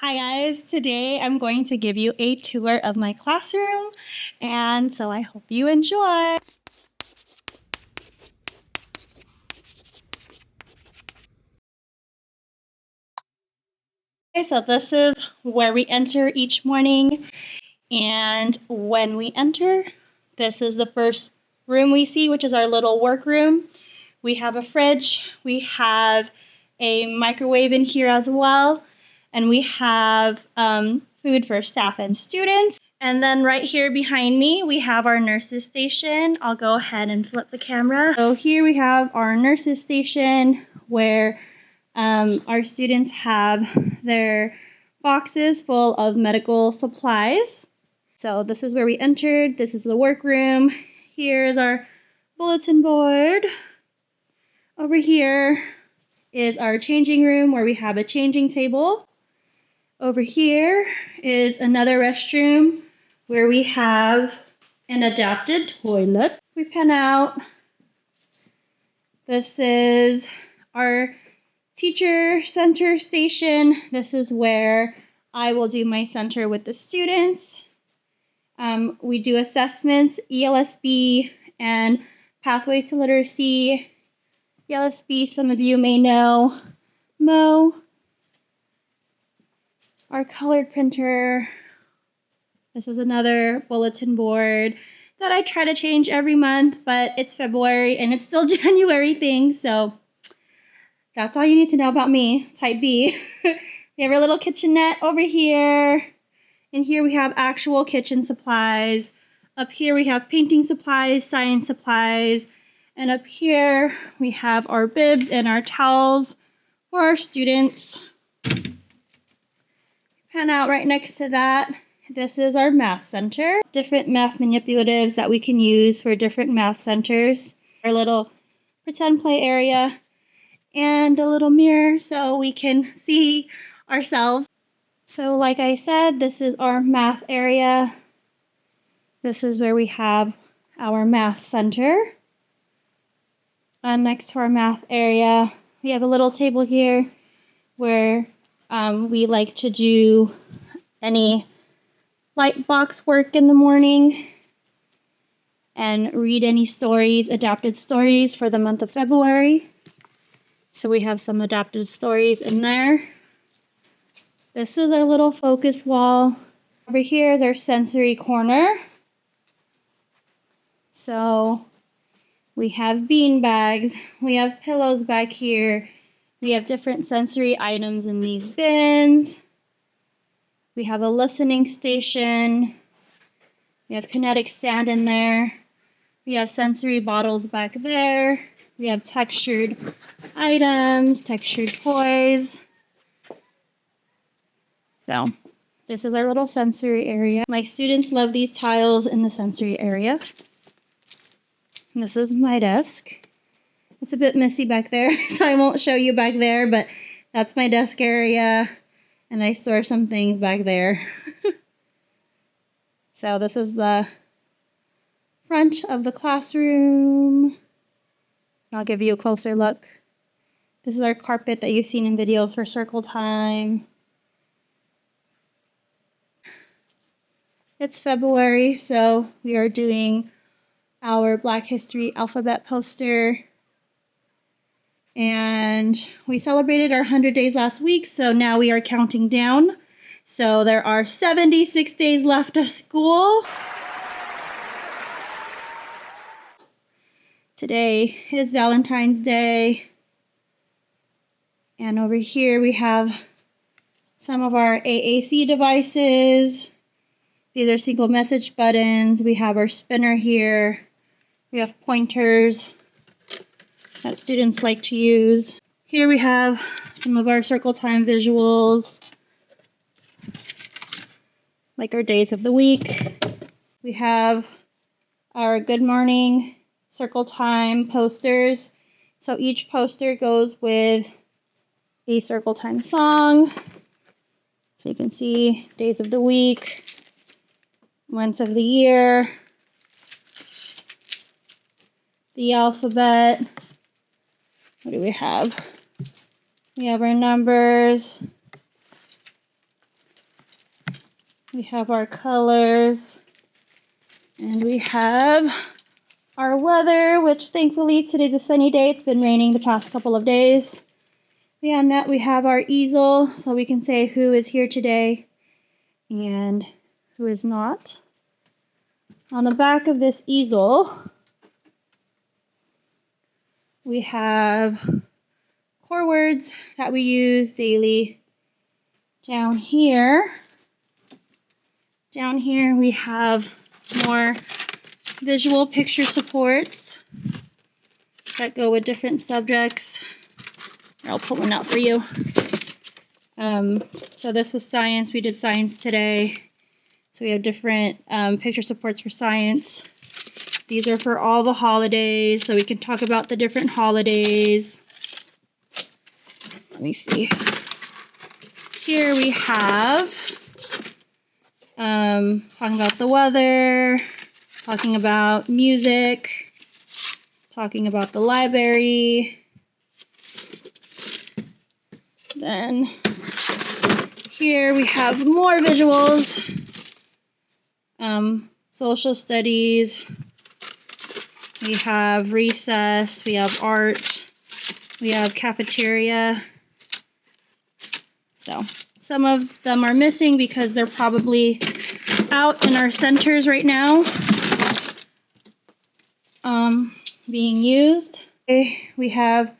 Hi guys, today I'm going to give you a tour of my classroom, and so I hope you enjoy. Okay, so this is where we enter each morning, and when we enter, this is the first room we see, which is our little workroom. We have a fridge, we have a microwave in here as well, and we have food for staff and students. And then right here behind me, we have our nurses station. I'll go ahead and flip the camera. So here we have our nurses station where our students have their boxes full of medical supplies. So this is where we entered. This is the workroom. Here is our bulletin board. Over here is our changing room where we have a changing table. Over here is another restroom where we have an adapted toilet. We pan out. This is our teacher center station. This is where I will do my center with the students. We do assessments, ELSB, and Pathways to Literacy. ELSB, some of you may know. Mo, our colored printer. This is another bulletin board that I try to change every month, but it's February and it's still January thing, so that's all you need to know about me, type B. We have our little kitchenette over here. And here we have actual kitchen supplies. Up here we have painting supplies, science supplies. And up here we have our bibs and our towels for our students. Pan out right next to that. This is our math center. Different math manipulatives that we can use for different math centers. Our little pretend play area and a little mirror so we can see ourselves. So like I said, this is our math area. This is where we have our math center. And next to our math area, we have a little table here where we like to do any light box work in the morning and read any stories, adapted stories for the month of February. So we have some adapted stories in there. This is our little focus wall. Over here is our sensory corner. So we have bean bags, we have pillows back here, we have different sensory items in these bins. We have a listening station. We have kinetic sand in there. We have sensory bottles back there. We have textured items, textured toys. So this is our little sensory area. My students love these tiles in the sensory area. And this is my desk. It's a bit messy back there, so I won't show you back there, but that's my desk area. And I store some things back there. So this is the front of the classroom. I'll give you a closer look. This is our carpet that you've seen in videos for circle time. It's February, so we are doing our Black History alphabet poster. And we celebrated our 100 days last week, so now we are counting down. So there are 76 days left of school. Today is Valentine's Day. And over here we have some of our AAC devices. These are single message buttons. We have our spinner here. We have pointers that students like to use. Here we have some of our circle time visuals, like our days of the week. We have our good morning circle time posters. So each poster goes with a circle time song. So you can see days of the week, months of the year, the alphabet. What do we have? We have our numbers. We have our colors, and we have our weather, which thankfully today's a sunny day. It's been raining the past couple of days. Beyond that, we have our easel, so we can say who is here today and who is not. On the back of this easel, we have core words that we use daily. Down here we have more visual picture supports that go with different subjects. I'll pull one out for you. So this was science. We did science today. So we have different picture supports for science. These are for all the holidays, so we can talk about the different holidays. Let me see. Here we have talking about the weather, talking about music, talking about the library. Then here we have more visuals, social studies, we have recess, we have art, we have cafeteria. So some of them are missing because they're probably out in our centers right now being used. Okay, we have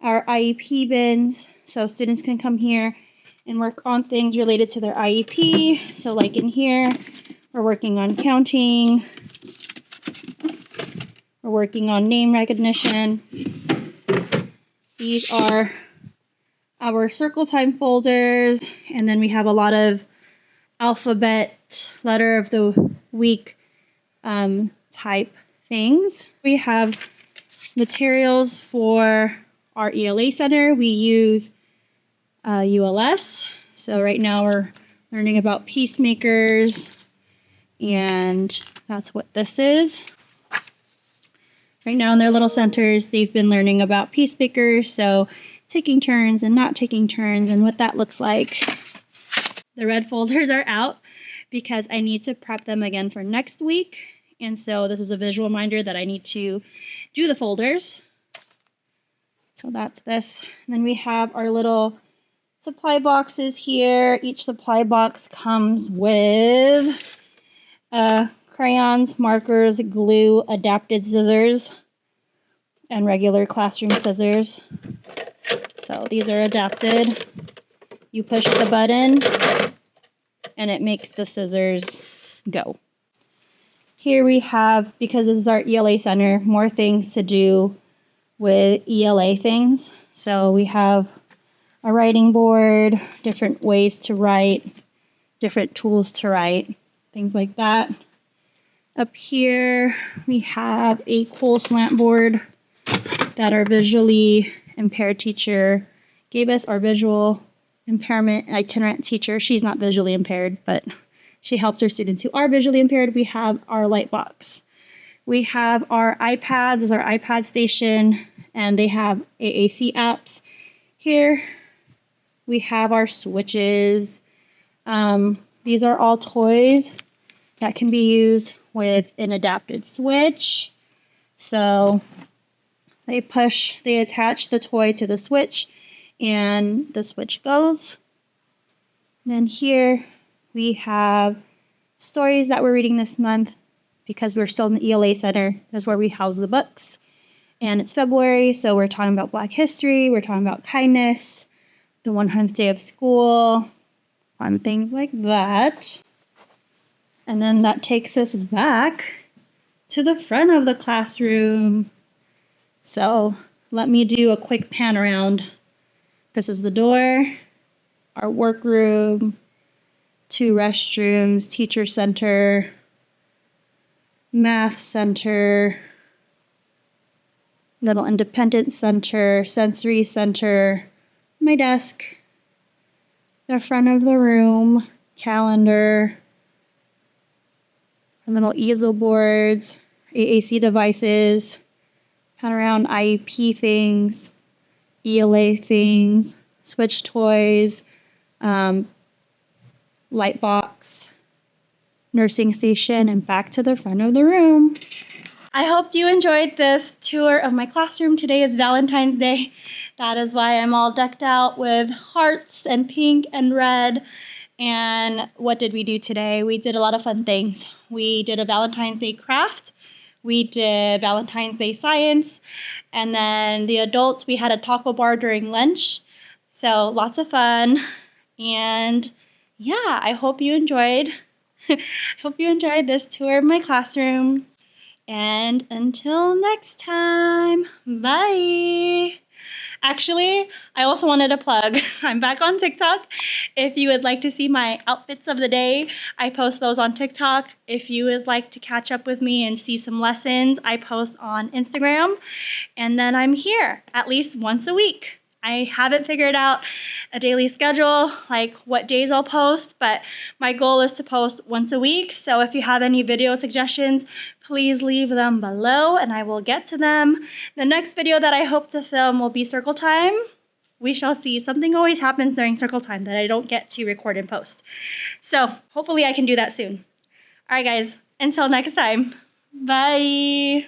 our IEP bins, so students can come here and work on things related to their IEP. So like in here, we're working on counting, we're working on name recognition. These are our circle time folders, and then we have a lot of alphabet letter of the week type things. We have materials for our ELA Center. We use ULS. So right now we're learning about peacemakers, and that's what this is. Right now in their little centers, they've been learning about peacemakers, so taking turns and not taking turns and what that looks like. The red folders are out because I need to prep them again for next week. And so this is a visual reminder that I need to do the folders. So that's this. And then we have our little supply boxes here. Each supply box comes with crayons, markers, glue, adapted scissors, and regular classroom scissors. So these are adapted. You push the button and it makes the scissors go. Here we have, because this is our ELA Center, more things to do with ELA things. So we have a writing board, different ways to write, different tools to write, things like that. Up here we have a cool slant board that our visually impaired teacher gave us, our visual impairment itinerant teacher. She's not visually impaired, but she helps her students who are visually impaired. We have our light box. We have our iPads as our iPad station, and they have AAC apps. Here we have our switches. These are all toys that can be used with an adapted switch. So they attach the toy to the switch, and the switch goes. And then here we have stories that we're reading this month because we're still in the ELA Center. That's where we house the books. And it's February, so we're talking about Black history, we're talking about kindness, the 100th day of school, fun things like that. And then that takes us back to the front of the classroom. So let me do a quick pan around. This is the door, our workroom, 2 restrooms, teacher center, math center, little independent center, sensory center, my desk, the front of the room, calendar, little easel boards, AAC devices, pan around IEP things, ELA things, switch toys, light box, nursing station and back to the front of the room. I hope you enjoyed this tour of my classroom. Today is Valentine's Day. That is why I'm all decked out with hearts and pink and red. And what did we do today? We did a lot of fun things. We did a Valentine's Day craft. We did Valentine's Day science. And then the adults, we had a taco bar during lunch. So lots of fun. And yeah, I hope you enjoyed. Hope you enjoyed this tour of my classroom. And until next time, bye. Actually, I also wanted to plug, I'm back on TikTok. If you would like to see my outfits of the day, I post those on TikTok. If you would like to catch up with me and see some lessons, I post on Instagram. And then I'm here at least once a week. I haven't figured out a daily schedule, like what days I'll post, but my goal is to post once a week. So if you have any video suggestions, please leave them below and I will get to them. The next video that I hope to film will be circle time. We shall see. Something always happens during circle time that I don't get to record and post. So hopefully I can do that soon. All right, guys, until next time, bye.